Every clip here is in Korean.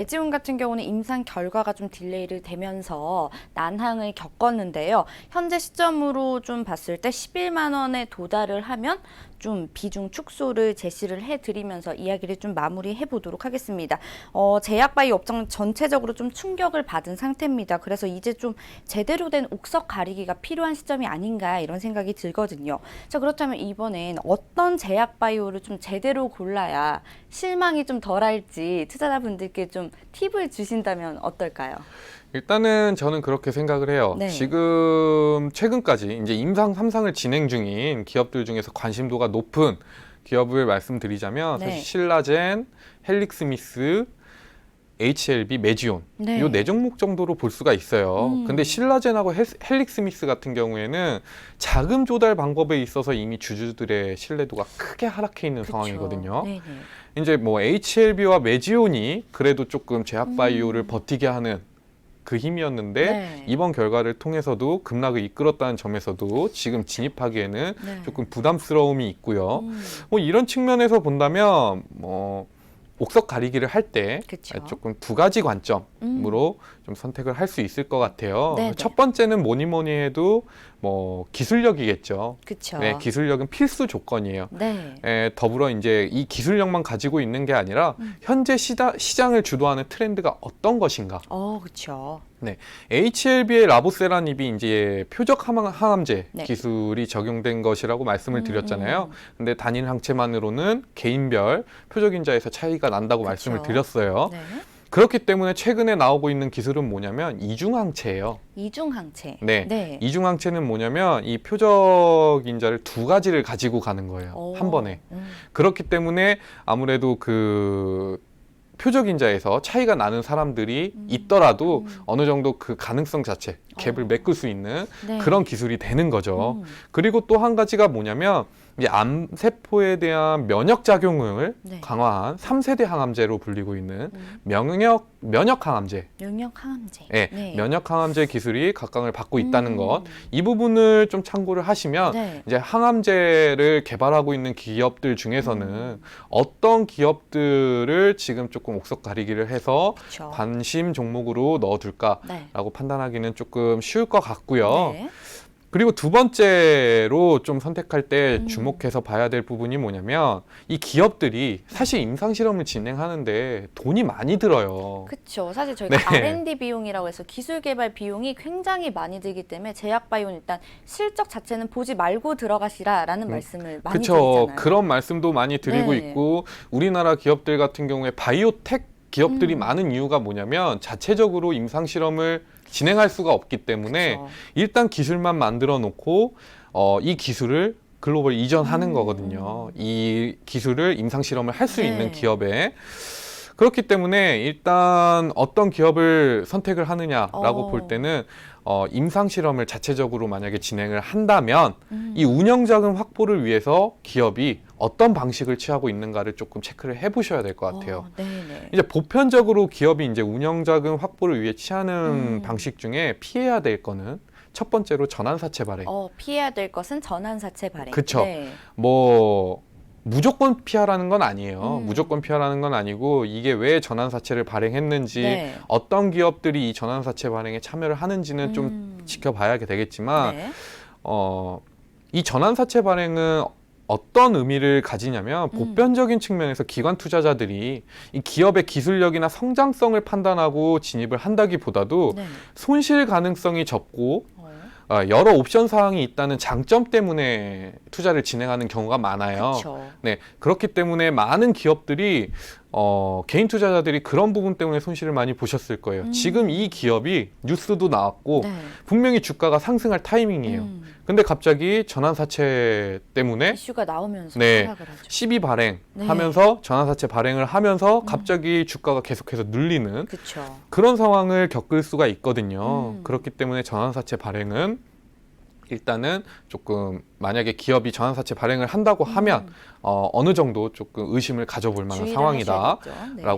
배지훈 같은 경우는 임상 결과가 좀 딜레이를 되면서 난항을 겪었는데요. 현재 시점으로 좀 봤을 때 11만 원에 도달을 하면 좀 비중 축소를 제시를 해드리면서 이야기를 좀 마무리해 보도록 하겠습니다. 제약바이오 업종 전체적으로 좀 충격을 받은 상태입니다. 그래서 이제 좀 제대로 된 옥석 가리기가 필요한 시점이 아닌가 이런 생각이 들거든요. 자, 그렇다면 이번엔 어떤 제약바이오를 좀 제대로 골라야 실망이 좀 덜할지 투자자분들께 좀 팁을 주신다면 어떨까요? 일단은 저는 그렇게 생각을 해요. 네. 지금 최근까지 이제 임상 3상을 진행 중인 기업들 중에서 관심도가 높은 기업을 말씀드리자면 네. 사실 신라젠, 헬릭스미스, HLB, 메지온 네. 이 네 종목 정도로 볼 수가 있어요. 근데 신라젠하고 헬릭스미스 같은 경우에는 자금 조달 방법에 있어서 이미 주주들의 신뢰도가 크게 하락해 있는 그쵸. 상황이거든요. 네네. 이제 뭐 HLB와 메지온이 그래도 조금 제약바이오를 버티게 하는 그 힘이었는데 네. 이번 결과를 통해서도 급락을 이끌었다는 점에서도 지금 진입하기에는 네. 조금 부담스러움이 있고요. 뭐 이런 측면에서 본다면 뭐 옥석 가리기를 할 때 그쵸. 조금 두 가지 관점으로 좀 선택을 할 수 있을 것 같아요. 네네. 첫 번째는 뭐니 뭐니 해도 뭐 기술력이겠죠. 그쵸. 네, 기술력은 필수 조건이에요. 네. 더불어 이제 이 기술력만 가지고 있는 게 아니라 현재 시장을 주도하는 트렌드가 어떤 것인가. 그쵸. 네, HLB의 라보세라닙이 이제 표적 항암제 네. 기술이 적용된 것이라고 말씀을 드렸잖아요. 근데 단일 항체만으로는 개인별 표적 인자에서 차이가 난다고 말씀을 그쵸. 드렸어요. 네. 그렇기 때문에 최근에 나오고 있는 기술은 뭐냐면 이중항체예요. 이중항체. 네. 네. 이중항체는 뭐냐면 이 표적 인자를 두 가지를 가지고 가는 거예요. 한 번에. 그렇기 때문에 아무래도 그 표적 인자에서 차이가 나는 사람들이 있더라도 어느 정도 그 가능성 자체, 갭을 메꿀 수 있는 네. 그런 기술이 되는 거죠. 그리고 또 한 가지가 뭐냐면 이제 암세포에 대한 면역 작용을 네. 강화한 3세대 항암제로 불리고 있는 면역 항암제. 면역 항암제. 예, 네. 면역 항암제 기술이 각광을 받고 있다는 것. 이 부분을 좀 참고를 하시면 네. 이제 항암제를 개발하고 있는 기업들 중에서는 어떤 기업들을 지금 조금 옥석 가리기를 해서 그쵸. 관심 종목으로 넣어둘까라고 네. 판단하기는 조금 쉬울 것 같고요. 네. 그리고 두 번째로 좀 선택할 때 주목해서 봐야 될 부분이 뭐냐면 이 기업들이 사실 임상 실험을 진행하는데 돈이 많이 들어요. 그렇죠. 사실 저희가 네. R&D 비용이라고 해서 기술 개발 비용이 굉장히 많이 들기 때문에 제약바이오는 일단 실적 자체는 보지 말고 들어가시라라는 말씀을 많이 그렇죠. 드리잖아요. 그런 말씀도 많이 드리고 네. 있고 우리나라 기업들 같은 경우에 바이오텍 기업들이 많은 이유가 뭐냐면 자체적으로 임상 실험을 진행할 수가 없기 때문에 그쵸. 일단 기술만 만들어 놓고 이 기술을 글로벌 이전하는 거거든요. 이 기술을 임상 실험을 할 수 네. 있는 기업에. 그렇기 때문에 일단 어떤 기업을 선택을 하느냐라고 볼 때는 임상 실험을 자체적으로 만약에 진행을 한다면 이 운영 자금 확보를 위해서 기업이 어떤 방식을 취하고 있는가를 조금 체크를 해보셔야 될 것 같아요. 네네. 이제 보편적으로 기업이 이제 운영 자금 확보를 위해 취하는 방식 중에 피해야 될 거는 첫 번째로 전환사채 발행. 피해야 될 것은 전환사채 발행. 그쵸. 네. 뭐 무조건 피하라는 건 아니에요. 무조건 피하라는 건 아니고 이게 왜 전환사채를 발행했는지 네. 어떤 기업들이 이 전환사채 발행에 참여를 하는지는 좀 지켜봐야 되겠지만 네. 이 전환사채 발행은 어떤 의미를 가지냐면 보편적인 측면에서 기관 투자자들이 이 기업의 기술력이나 성장성을 판단하고 진입을 한다기보다도 네. 손실 가능성이 적고 여러 옵션 사항이 있다는 장점 때문에 투자를 진행하는 경우가 많아요. 그쵸. 네, 그렇기 때문에 많은 기업들이 개인 투자자들이 그런 부분 때문에 손실을 많이 보셨을 거예요. 지금 이 기업이 뉴스도 나왔고 네. 분명히 주가가 상승할 타이밍이에요. 근데 갑자기 전환사채 때문에 이슈가 나오면서 네, 하락을 하죠. 시비 네. 발행하면서 전환사채 발행을 하면서 갑자기 주가가 계속해서 눌리는 그렇죠. 그런 상황을 겪을 수가 있거든요. 그렇기 때문에 전환사채 발행은 일단은 조금 만약에 기업이 전환사채 발행을 한다고 하면 어느 정도 조금 의심을 가져볼 만한 주의를 상황이다라고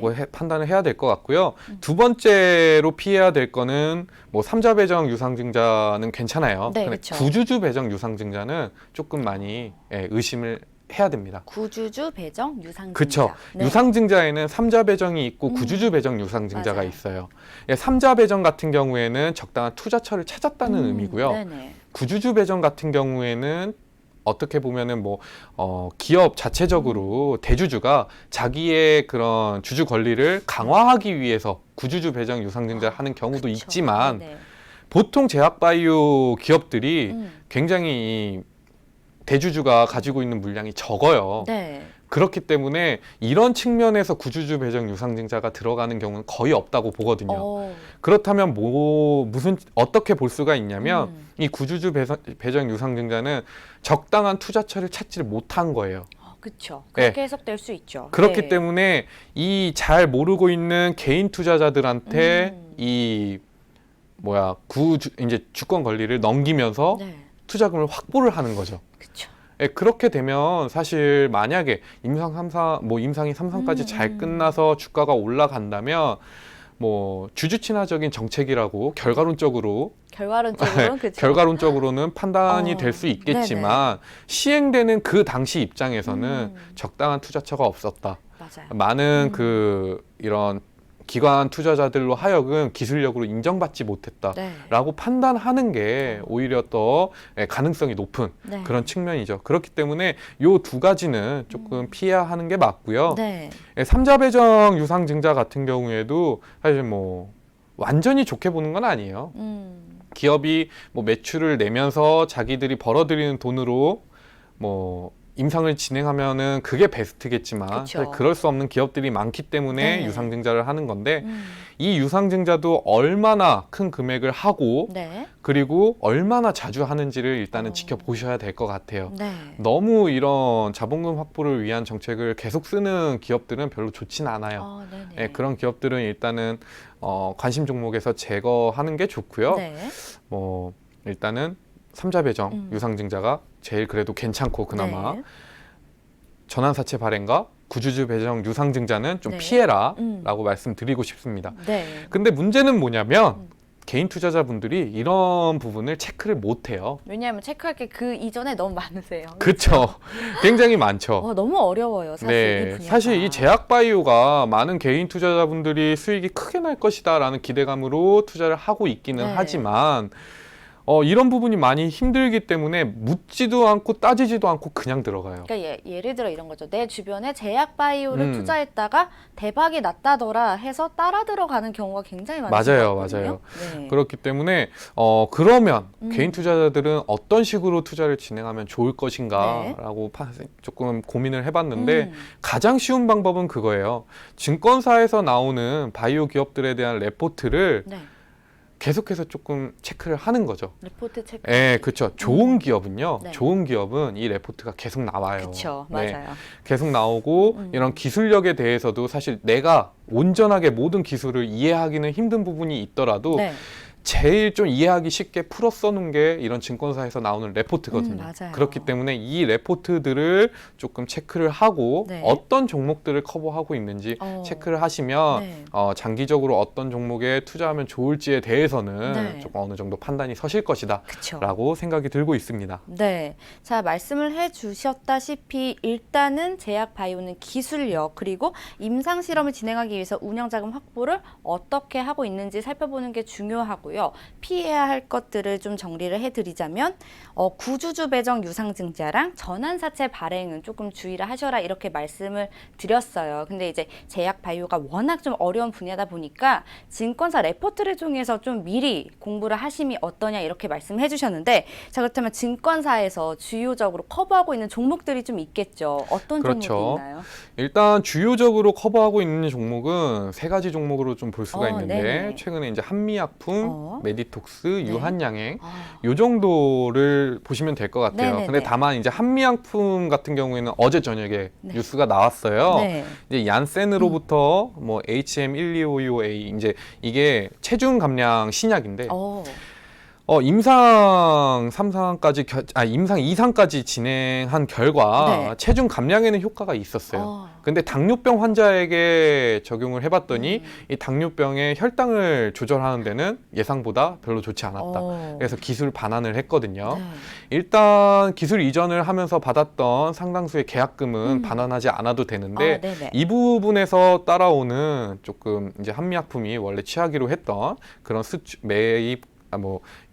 하셔야겠죠. 네. 판단을 해야 될 것 같고요. 두 번째로 피해야 될 거는 뭐 삼자 배정 유상증자는 괜찮아요. 네, 근데 그쵸. 구주주 배정 유상증자는 조금 많이 의심을 해야 됩니다. 구주주, 배정, 유상증자. 그렇죠. 네. 유상증자에는 삼자 배정이 있고 구주주 배정 유상증자가 맞아요. 있어요. 예, 삼자 배정 같은 경우에는 적당한 투자처를 찾았다는 의미고요. 네네. 구주주 배정 같은 경우에는 어떻게 보면은 뭐 기업 자체적으로 대주주가 자기의 그런 주주 권리를 강화하기 위해서 구주주 배정 유상증자를 하는 경우도 그쵸. 있지만 네네. 보통 제약바이오 기업들이 음. 굉장히 대주주가 가지고 있는 물량이 적어요. 네. 그렇기 때문에 이런 측면에서 구주주 배정 유상증자가 들어가는 경우는 거의 없다고 보거든요. 그렇다면 무슨 어떻게 볼 수가 있냐면 이 구주주 배정 유상증자는 적당한 투자처를 찾지를 못한 거예요. 그렇죠. 그렇게 네. 해석될 수 있죠. 그렇기 네. 때문에 이 잘 모르고 있는 개인 투자자들한테 이 이제 주권 권리를 넘기면서 네. 투자금을 확보를 하는 거죠. 그렇죠. 예, 그렇게 되면 사실 만약에 임상이 3상까지 잘 끝나서 주가가 올라간다면 뭐 주주 친화적인 정책이라고 결과론적으로는 그렇죠. 결과론적으로는 판단이 될 수 있겠지만 시행되는 그 당시 입장에서는 적당한 투자처가 없었다. 맞아요. 많은 이런 기관 투자자들로 하여금 기술력으로 인정받지 못했다라고 네. 판단하는 게 오히려 더 가능성이 높은 네. 그런 측면이죠. 그렇기 때문에 요 두 가지는 조금 피해야 하는 게 맞고요. 네. 삼자 배정 유상증자 같은 경우에도 사실 뭐 완전히 좋게 보는 건 아니에요. 기업이 뭐 매출을 내면서 자기들이 벌어들이는 돈으로 뭐 임상을 진행하면은 그게 베스트겠지만 사실 그럴 수 없는 기업들이 많기 때문에 네. 유상증자를 하는 건데 이 유상증자도 얼마나 큰 금액을 하고 네. 그리고 얼마나 자주 하는지를 일단은 지켜보셔야 될 것 같아요. 네. 너무 이런 자본금 확보를 위한 정책을 계속 쓰는 기업들은 별로 좋진 않아요. 네네. 그런 기업들은 일단은 관심 종목에서 제거하는 게 좋고요. 네. 뭐 일단은 삼자 배정 유상증자가 제일 그래도 괜찮고 그나마 네. 전환사채 발행과 구주주 배정 유상증자는 좀 네. 피해라라고 말씀드리고 싶습니다. 네. 근데 문제는 뭐냐면 개인 투자자분들이 이런 부분을 체크를 못해요. 왜냐하면 체크할 게 그 이전에 너무 많으세요. 그렇죠. 굉장히 많죠. 너무 어려워요. 사실 이 분야가. 사실 이 제약바이오가 많은 개인 투자자분들이 수익이 크게 날 것이다라는 기대감으로 투자를 하고 있기는 네. 하지만 이런 부분이 많이 힘들기 때문에 묻지도 않고 따지지도 않고 그냥 들어가요. 그러니까 예를 들어 이런 거죠. 내 주변에 제약 바이오를 음. 투자했다가 대박이 났다더라 해서 따라 들어가는 경우가 굉장히 많은 맞아요, 것 같거든요. 맞아요. 네. 그렇기 때문에 그러면 개인 투자자들은 어떤 식으로 투자를 진행하면 좋을 것인가라고 조금 고민을 해봤는데 가장 쉬운 방법은 그거예요. 증권사에서 나오는 바이오 기업들에 대한 레포트를 네. 계속해서 조금 체크를 하는 거죠. 리포트 체크. 네, 그렇죠. 좋은 기업은요. 네. 좋은 기업은 이 레포트가 계속 나와요. 그렇죠. 네, 맞아요. 계속 나오고 이런 기술력에 대해서도 사실 내가 온전하게 모든 기술을 이해하기는 힘든 부분이 있더라도 네. 제일 좀 이해하기 쉽게 풀어 써놓은 게 이런 증권사에서 나오는 레포트거든요. 맞아요. 그렇기 때문에 이 레포트들을 조금 체크를 하고 네. 어떤 종목들을 커버하고 있는지 체크를 하시면 네. 장기적으로 어떤 종목에 투자하면 좋을지에 대해서는 네. 조금 어느 정도 판단이 서실 것이다 그쵸. 라고 생각이 들고 있습니다. 네. 자, 말씀을 해주셨다시피 일단은 제약 바이오는 기술력 그리고 임상 실험을 진행하기 위해서 운영자금 확보를 어떻게 하고 있는지 살펴보는 게 중요하고요. 피해야 할 것들을 좀 정리를 해드리자면 구주주 배정 유상증자랑 전환사채 발행은 조금 주의를 하셔라 이렇게 말씀을 드렸어요. 근데 이제 제약 바이오가 워낙 좀 어려운 분야다 보니까 증권사 레포트를 통해서 좀 미리 공부를 하심이 어떠냐 이렇게 말씀해 주셨는데 자 그렇다면 증권사에서 주요적으로 커버하고 있는 종목들이 좀 있겠죠. 어떤 그렇죠. 종목이 있나요? 일단 주요적으로 커버하고 있는 종목은 세 가지 종목으로 좀 볼 수가 있는데 네네. 최근에 이제 한미약품, 메디톡스, 유한양행 요 정도를 보시면 될 것 같아요. 네네네. 근데 다만 이제 한미약품 같은 경우에는 어제 저녁에 뉴스가 나왔어요. 네. 이제 얀센으로부터 뭐 HM1255A 이제 이게 체중 감량 신약인데 임상 3상까지 임상 2상까지 진행한 결과 네. 체중 감량에는 효과가 있었어요. 근데 당뇨병 환자에게 적용을 해봤더니 이 당뇨병의 혈당을 조절하는 데는 예상보다 별로 좋지 않았다. 그래서 기술 반환을 했거든요. 네. 일단 기술 이전을 하면서 받았던 상당수의 계약금은 반환하지 않아도 되는데 네네. 이 부분에서 따라오는 조금 이제 한미약품이 원래 취하기로 했던 그런 매입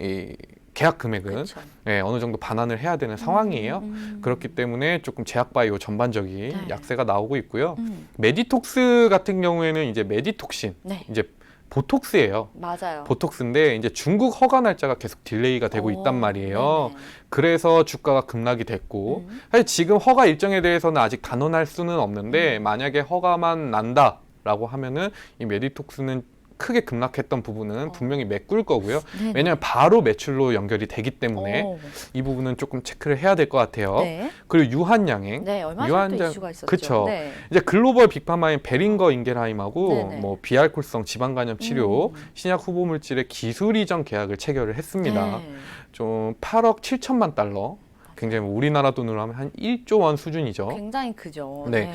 이 계약 금액은 그쵸. 예, 어느 정도 반환을 해야 되는 상황이에요. 그렇기 때문에 조금 제약바이오 전반적인 네. 약세가 나오고 있고요. 메디톡스 같은 경우에는 이제 메디톡신, 네. 이제 보톡스예요. 맞아요. 보톡스인데 이제 중국 허가 날짜가 계속 딜레이가 되고 있단 말이에요. 네네. 그래서 주가가 급락이 됐고 사실 지금 허가 일정에 대해서는 아직 단언할 수는 없는데 만약에 허가만 난다라고 하면은 이 메디톡스는 크게 급락했던 부분은 분명히 메꿀 거고요. 네네. 왜냐하면 바로 매출로 연결이 되기 때문에 이 부분은 조금 체크를 해야 될 것 같아요. 네. 그리고 유한양행, 네, 얼마 전에 또 이슈가 있었죠. 그쵸. 네. 이제 글로벌 빅파마인 베링거 인겔하임하고 네네. 뭐 비알콜성 지방간염 치료 신약 후보 물질의 기술 이전 계약을 체결을 했습니다. 네. 좀 8억 7천만 달러. 굉장히 우리나라 돈으로 하면 한 1조 원 수준이죠. 굉장히 크죠. 네.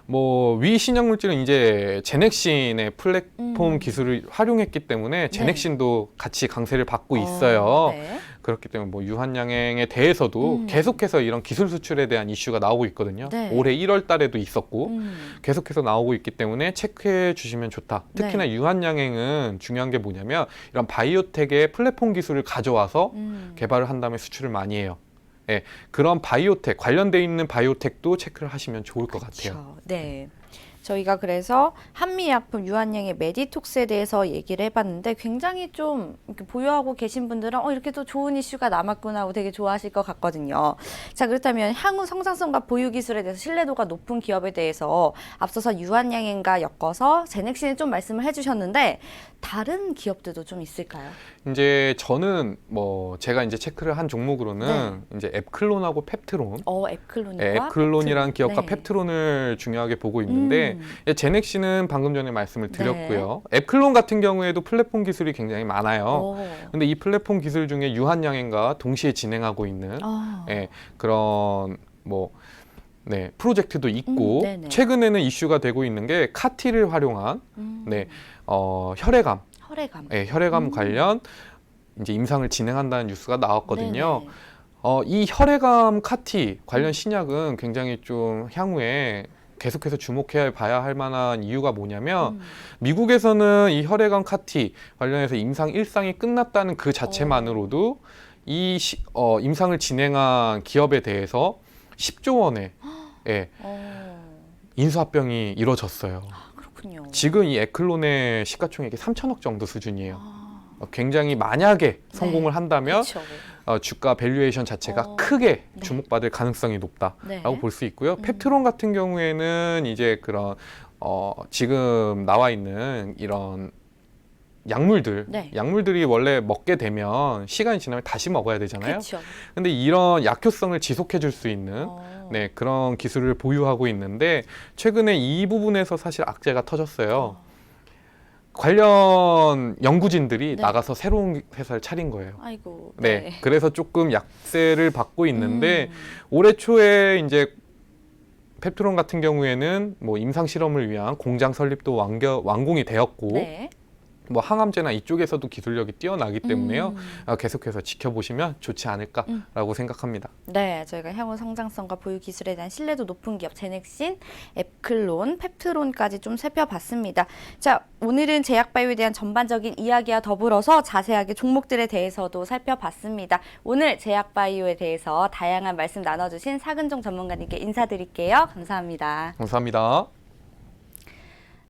뭐 위 신약 물질은 이제 제넥신의 플랫폼 기술을 활용했기 때문에 제넥신도 같이 강세를 받고 있어요. 네. 그렇기 때문에 뭐 유한양행에 대해서도 계속해서 이런 기술 수출에 대한 이슈가 나오고 있거든요. 네. 올해 1월 달에도 있었고 계속해서 나오고 있기 때문에 체크해 주시면 좋다. 특히나 네. 유한양행은 중요한 게 뭐냐면 이런 바이오텍의 플랫폼 기술을 가져와서 개발을 한 다음에 수출을 많이 해요. 네, 그런 바이오텍 관련돼 있는 바이오텍도 체크를 하시면 좋을 것 같아요. 그렇죠. 네. 저희가 그래서 한미약품 유한양의 메디톡스에 대해서 얘기를 해봤는데 굉장히 좀 이렇게 보유하고 계신 분들은 이렇게 또 좋은 이슈가 남았구나 하고 되게 좋아하실 것 같거든요. 자, 그렇다면 향후 성장성과 보유 기술에 대해서 신뢰도가 높은 기업에 대해서 앞서서 유한양행과 엮어서 제넥신을 좀 말씀을 해주셨는데 다른 기업들도 좀 있을까요? 이제 저는 뭐 제가 이제 체크를 한 종목으로는 이제 앱클론하고 펩트론, 앱클론과 앱클론이라는 기업과 네. 펩트론을 중요하게 보고 있는데 제넥신은 방금 전에 말씀을 드렸고요. 앱클론 같은 경우에도 플랫폼 기술이 굉장히 많아요. 근데 이 플랫폼 기술 중에 유한양행과 동시에 진행하고 있는 그런 뭐 프로젝트도 있고 네네. 최근에는 이슈가 되고 있는 게 카티를 활용한 혈액암, 혈액암 관련 이제 임상을 진행한다는 뉴스가 나왔거든요. 네네. 이 혈액암 카티 관련 신약은 굉장히 좀 향후에 계속해서 주목해 봐야 할 만한 이유가 뭐냐면 미국에서는 이 혈액암 카티 관련해서 임상 1상이 끝났다는 그 자체만으로도 이 임상을 진행한 기업에 대해서 10조 원의 인수합병이 이루어졌어요. 그렇군요. 지금 이 에클론의 시가총액이 3천억 정도 수준이에요. 굉장히 만약에 성공을 한다면 그렇죠. 주가 밸류에이션 자체가 크게 주목받을 가능성이 높다라고 볼 수 있고요. 펩트론 같은 경우에는 이제 그런 지금 나와 있는 이런 약물들이 원래 먹게 되면 시간이 지나면 다시 먹어야 되잖아요. 그렇죠. 근데 이런 약효성을 지속해 줄 수 있는 그런 기술을 보유하고 있는데 최근에 이 부분에서 사실 악재가 터졌어요. 관련 연구진들이 나가서 새로운 회사를 차린 거예요. 아이고. 그래서 조금 약세를 받고 있는데 올해 초에 이제 펩트론 같은 경우에는 뭐 임상 실험을 위한 공장 설립도 완공이 되었고 뭐 항암제나 이쪽에서도 기술력이 뛰어나기 때문에요. 계속해서 지켜보시면 좋지 않을까라고 생각합니다. 네, 저희가 향후 성장성과 보유 기술에 대한 신뢰도 높은 기업 제넥신, 앱클론, 펩트론까지 좀 살펴봤습니다. 자, 오늘은 제약바이오에 대한 전반적인 이야기와 더불어서 자세하게 종목들에 대해서도 살펴봤습니다. 오늘 제약바이오에 대해서 다양한 말씀 나눠주신 사근종 전문가님께 인사드릴게요. 감사합니다. 감사합니다.